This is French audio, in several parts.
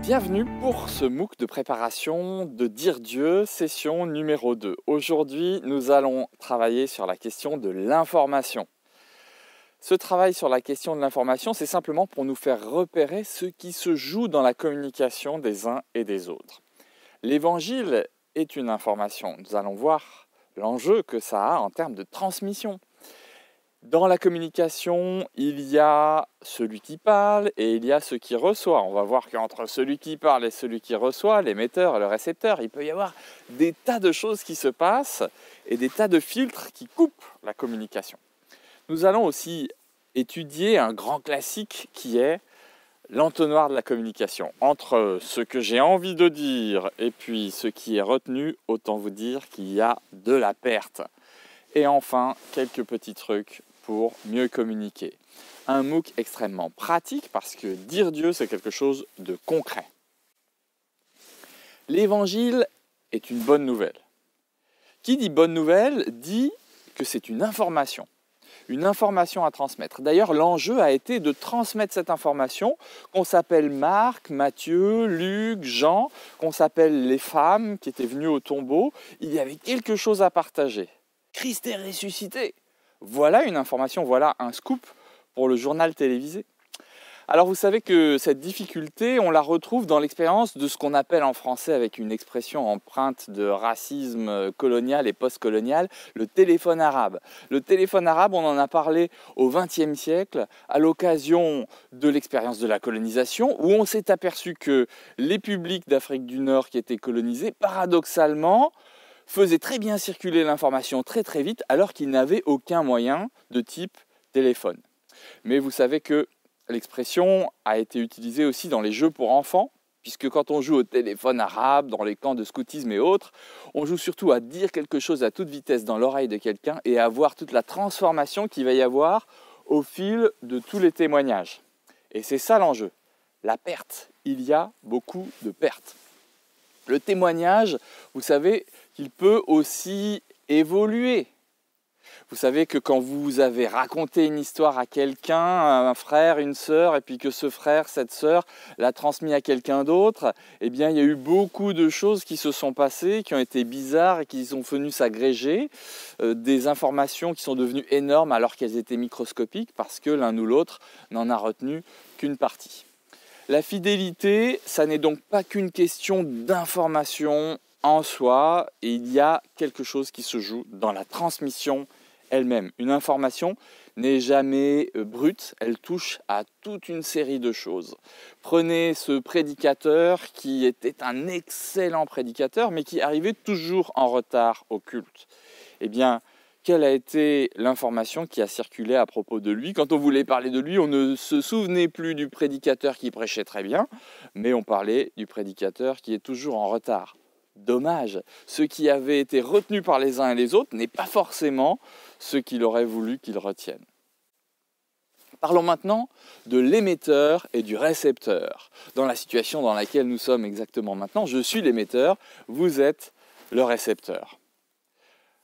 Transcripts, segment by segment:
Bienvenue pour ce MOOC de préparation de Dire Dieu, session numéro 2. Aujourd'hui, nous allons travailler sur la question de l'information. Ce travail sur la question de l'information, c'est simplement pour nous faire repérer ce qui se joue dans la communication des uns et des autres. L'Évangile est une information. Nous allons voir l'enjeu que ça a en termes de transmission. Dans la communication, il y a celui qui parle et il y a celui qui reçoit. On va voir qu'entre celui qui parle et celui qui reçoit, l'émetteur et le récepteur, il peut y avoir des tas de choses qui se passent et des tas de filtres qui coupent la communication. Nous allons aussi étudier un grand classique qui est l'entonnoir de la communication. Entre ce que j'ai envie de dire et puis ce qui est retenu, autant vous dire qu'il y a de la perte. Et enfin, quelques petits trucs pour mieux communiquer. Un MOOC extrêmement pratique parce que dire Dieu, c'est quelque chose de concret. L'Évangile est une bonne nouvelle. Qui dit bonne nouvelle dit que c'est une information à transmettre. D'ailleurs, l'enjeu a été de transmettre cette information, qu'on s'appelle Marc, Matthieu, Luc, Jean, qu'on s'appelle les femmes qui étaient venues au tombeau. Il y avait quelque chose à partager. Christ est ressuscité. Voilà une information, voilà un scoop pour le journal télévisé. Alors vous savez que cette difficulté, on la retrouve dans l'expérience de ce qu'on appelle en français, avec une expression empreinte de racisme colonial et post-colonial, le téléphone arabe. Le téléphone arabe, on en a parlé au XXe siècle à l'occasion de l'expérience de la colonisation, où on s'est aperçu que les publics d'Afrique du Nord qui étaient colonisés, paradoxalement, faisait très bien circuler l'information très vite alors qu'ils n'avaient aucun moyen de type téléphone. Mais vous savez que l'expression a été utilisée aussi dans les jeux pour enfants, puisque quand on joue au téléphone arabe, dans les camps de scoutisme et autres, on joue surtout à dire quelque chose à toute vitesse dans l'oreille de quelqu'un et à voir toute la transformation qu'il va y avoir au fil de tous les témoignages. Et c'est ça l'enjeu, la perte. Il y a beaucoup de pertes. Le témoignage, vous savez qu'il peut aussi évoluer. Vous savez que quand vous avez raconté une histoire à quelqu'un, un frère, une sœur, et puis que ce frère, cette sœur l'a transmis à quelqu'un d'autre, eh bien il y a eu beaucoup de choses qui se sont passées, qui ont été bizarres et qui sont venues s'agréger, des informations qui sont devenues énormes alors qu'elles étaient microscopiques parce que l'un ou l'autre n'en a retenu qu'une partie. La fidélité, ça n'est donc pas qu'une question d'information en soi, et il y a quelque chose qui se joue dans la transmission elle-même. Une information n'est jamais brute, elle touche à toute une série de choses. Prenez ce prédicateur qui était un excellent prédicateur, mais qui arrivait toujours en retard au culte. Eh bien, quelle a été l'information qui a circulé à propos de lui? Quand on voulait parler de lui, on ne se souvenait plus du prédicateur qui prêchait très bien, mais on parlait du prédicateur qui est toujours en retard. Dommage, ce qui avait été retenu par les uns et les autres n'est pas forcément ce qu'il aurait voulu qu'ils retiennent. Parlons maintenant de l'émetteur et du récepteur. Dans la situation dans laquelle nous sommes exactement maintenant, je suis l'émetteur, vous êtes le récepteur.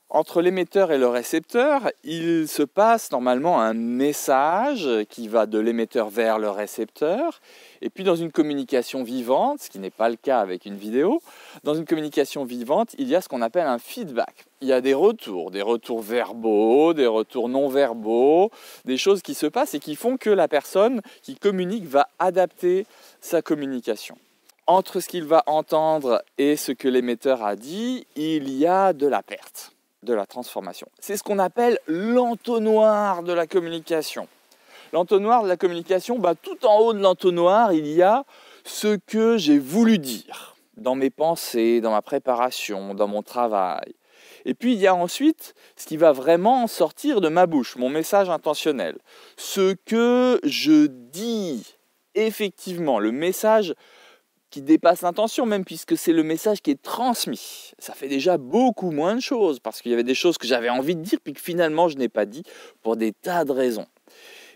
Entre l'émetteur et le récepteur, il se passe normalement un message qui va de l'émetteur vers le récepteur. Et puis dans une communication vivante, ce qui n'est pas le cas avec une vidéo, dans une communication vivante, il y a ce qu'on appelle un feedback. Il y a des retours verbaux, des retours non verbaux, des choses qui se passent et qui font que la personne qui communique va adapter sa communication. Entre ce qu'il va entendre et ce que l'émetteur a dit, il y a de la perte, de la transformation. C'est ce qu'on appelle l'entonnoir de la communication. L'entonnoir de la communication, tout en haut de l'entonnoir, il y a ce que j'ai voulu dire dans mes pensées, dans ma préparation, dans mon travail. Et puis il y a ensuite ce qui va vraiment sortir de ma bouche, mon message intentionnel. Ce que je dis, effectivement, le message qui dépasse l'intention même, puisque c'est le message qui est transmis. Ça fait déjà beaucoup moins de choses, parce qu'il y avait des choses que j'avais envie de dire, puis que finalement je n'ai pas dit, pour des tas de raisons.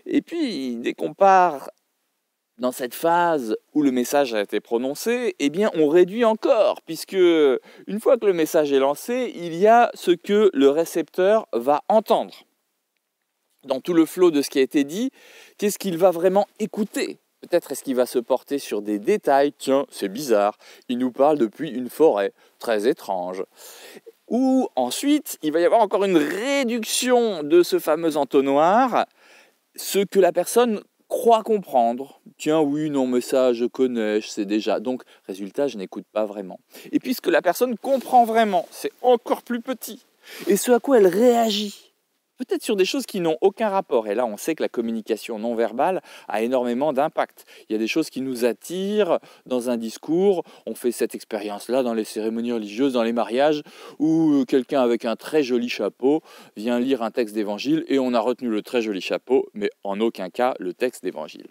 Et puis, dès qu'on part dans cette phase où le message a été prononcé, eh bien on réduit encore, puisque une fois que le message est lancé, il y a ce que le récepteur va entendre. Dans tout le flot de ce qui a été dit, qu'est-ce qu'il va vraiment écouter? Peut-être est-ce qu'il va se porter sur des détails. Tiens, c'est bizarre, il nous parle depuis une forêt, très étrange. Ou ensuite, il va y avoir encore une réduction de ce fameux entonnoir, ce que la personne croit comprendre. Tiens, oui, non, mais ça, je connais, je sais déjà. Donc, résultat, je n'écoute pas vraiment. Et puis, ce que la personne comprend vraiment, c'est encore plus petit. Et ce à quoi elle réagit, peut-être sur des choses qui n'ont aucun rapport. Et là, on sait que la communication non verbale a énormément d'impact. Il y a des choses qui nous attirent dans un discours. On fait cette expérience-là dans les cérémonies religieuses, dans les mariages, où quelqu'un avec un très joli chapeau vient lire un texte d'évangile et on a retenu le très joli chapeau, mais en aucun cas le texte d'évangile.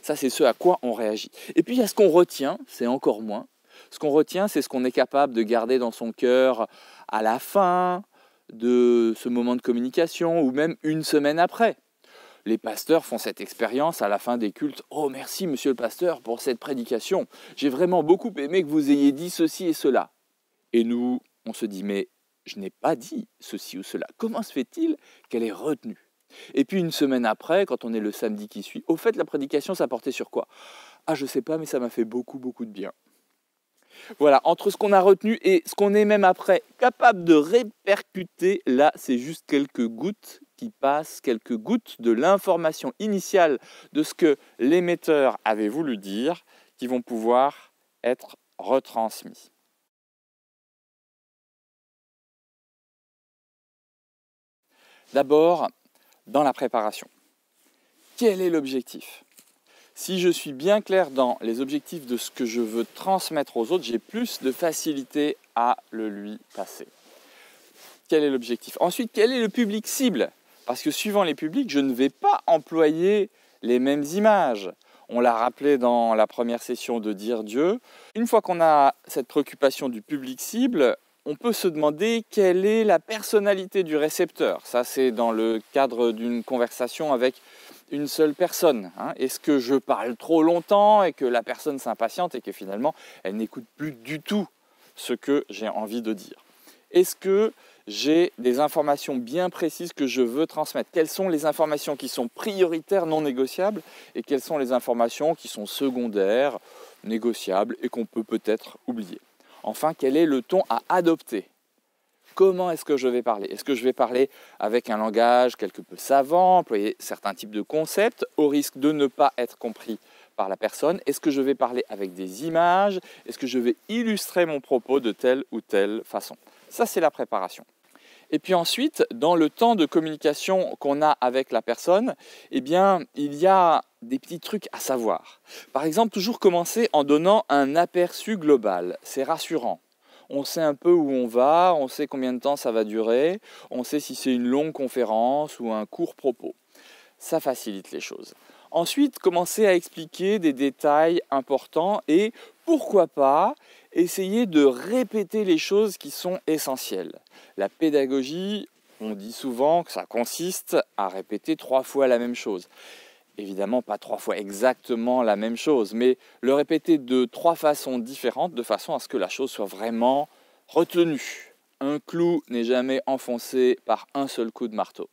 Ça, c'est ce à quoi on réagit. Et puis, il y a ce qu'on retient, c'est encore moins. Ce qu'on retient, c'est ce qu'on est capable de garder dans son cœur à la fin de ce moment de communication ou même une semaine après. Les pasteurs font cette expérience à la fin des cultes. « Oh, merci, monsieur le pasteur, pour cette prédication. J'ai vraiment beaucoup aimé que vous ayez dit ceci et cela. » Et nous, on se dit « Mais je n'ai pas dit ceci ou cela. Comment se fait-il qu'elle ait retenu ?» Et puis une semaine après, quand on est le samedi qui suit, « Au fait, la prédication, ça portait sur quoi ?»« Ah, je ne sais pas, mais ça m'a fait beaucoup de bien. » Voilà, entre ce qu'on a retenu et ce qu'on est même après capable de répercuter, là, c'est juste quelques gouttes qui passent, quelques gouttes de l'information initiale de ce que l'émetteur avait voulu dire, qui vont pouvoir être retransmis. D'abord, dans la préparation. Quel est l'objectif ? Si je suis bien clair dans les objectifs de ce que je veux transmettre aux autres, j'ai plus de facilité à le lui passer. Quel est l'objectif ? Ensuite, quel est le public cible ? Parce que suivant les publics, je ne vais pas employer les mêmes images. On l'a rappelé dans la première session de Dire Dieu. Une fois qu'on a cette préoccupation du public cible, on peut se demander quelle est la personnalité du récepteur. Ça, c'est dans le cadre d'une conversation avec une seule personne. Est-ce que je parle trop longtemps et que la personne s'impatiente et que finalement, elle n'écoute plus du tout ce que j'ai envie de dire ? Est-ce que j'ai des informations bien précises que je veux transmettre ? Quelles sont les informations qui sont prioritaires, non négociables, et quelles sont les informations qui sont secondaires, négociables et qu'on peut peut-être oublier ? Enfin, quel est le ton à adopter ? Comment est-ce que je vais parler ? Est-ce que je vais parler avec un langage quelque peu savant, employer certains types de concepts, au risque de ne pas être compris par la personne ? Est-ce que je vais parler avec des images ? Est-ce que je vais illustrer mon propos de telle ou telle façon ? Ça, c'est la préparation. Et puis ensuite, dans le temps de communication qu'on a avec la personne, eh bien, il y a des petits trucs à savoir. Par exemple, toujours commencer en donnant un aperçu global. C'est rassurant. On sait un peu où on va, on sait combien de temps ça va durer, on sait si c'est une longue conférence ou un court propos. Ça facilite les choses. Ensuite, commencer à expliquer des détails importants et, pourquoi pas, essayer de répéter les choses qui sont essentielles. La pédagogie, on dit souvent que ça consiste à répéter 3 fois la même chose. Évidemment, pas 3 fois exactement la même chose, mais le répéter de 3 façons différentes, de façon à ce que la chose soit vraiment retenue. Un clou n'est jamais enfoncé par un seul coup de marteau.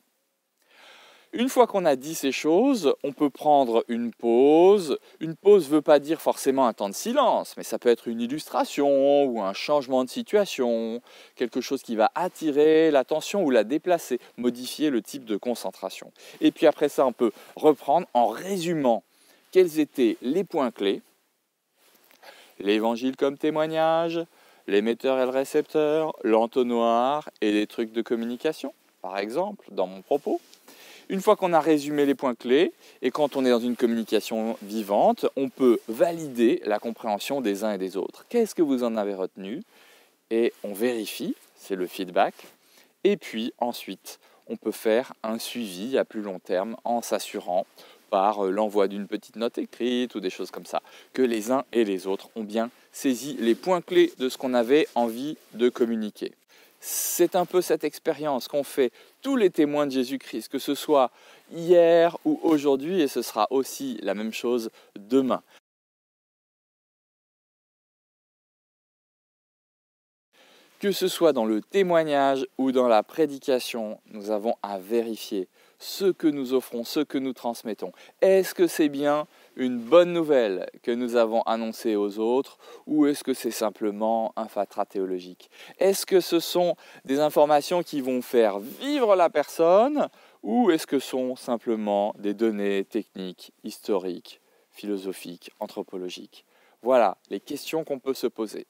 Une fois qu'on a dit ces choses, on peut prendre une pause. Une pause ne veut pas dire forcément un temps de silence, mais ça peut être une illustration ou un changement de situation, quelque chose qui va attirer l'attention ou la déplacer, modifier le type de concentration. Et puis après ça, on peut reprendre en résumant quels étaient les points clés, l'évangile comme témoignage, l'émetteur et le récepteur, l'entonnoir et les trucs de communication, par exemple, dans mon propos. Une fois qu'on a résumé les points clés, et quand on est dans une communication vivante, on peut valider la compréhension des uns et des autres. Qu'est-ce que vous en avez retenu ? Et on vérifie, c'est le feedback. Et puis ensuite, on peut faire un suivi à plus long terme en s'assurant par l'envoi d'une petite note écrite ou des choses comme ça, que les uns et les autres ont bien saisi les points clés de ce qu'on avait envie de communiquer. C'est un peu cette expérience qu'ont fait tous les témoins de Jésus-Christ, que ce soit hier ou aujourd'hui, et ce sera aussi la même chose demain. Que ce soit dans le témoignage ou dans la prédication, nous avons à vérifier ce que nous offrons, ce que nous transmettons. Est-ce que c'est bien une bonne nouvelle que nous avons annoncée aux autres ou est-ce que c'est simplement un fatras théologique? Est-ce que ce sont des informations qui vont faire vivre la personne ou est-ce que ce sont simplement des données techniques, historiques, philosophiques, anthropologiques? Voilà les questions qu'on peut se poser.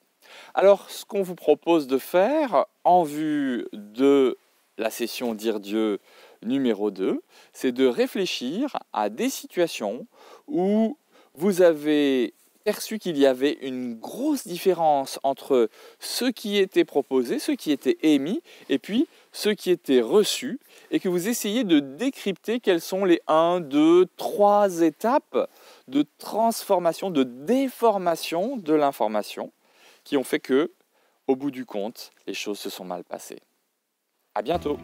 Alors, ce qu'on vous propose de faire en vue de la session Dire Dieu numéro 2, c'est de réfléchir à des situations où vous avez perçu qu'il y avait une grosse différence entre ce qui était proposé, ce qui était émis, et puis ce qui était reçu, et que vous essayez de décrypter quelles sont les 1, 2, 3 étapes de transformation, de déformation de l'information qui ont fait que, au bout du compte, les choses se sont mal passées. À bientôt!